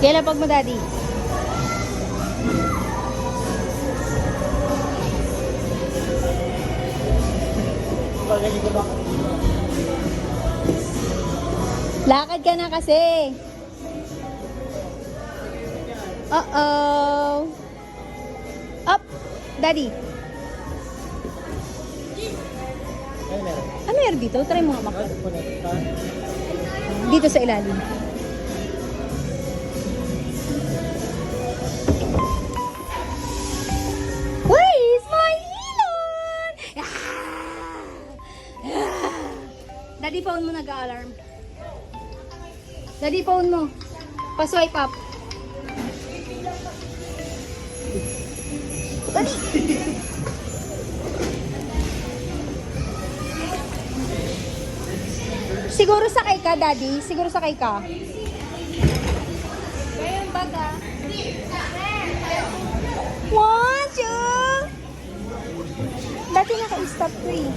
Kailan pag mo, Daddy? Lakad ka na kasi. Uh-oh. Up. Daddy. Ano meron dito? Try mo nga makita. Dito sa ilalim. Where is my Elon? Daddy, phone mo nag-alarm. Daddy, phone mo. Pa-swipe up. Daddy. Siguro sakay ka, Daddy. Siguro sakay ka. Kaya yung bag, ah. 1, 2. Dati naka-stop to eh.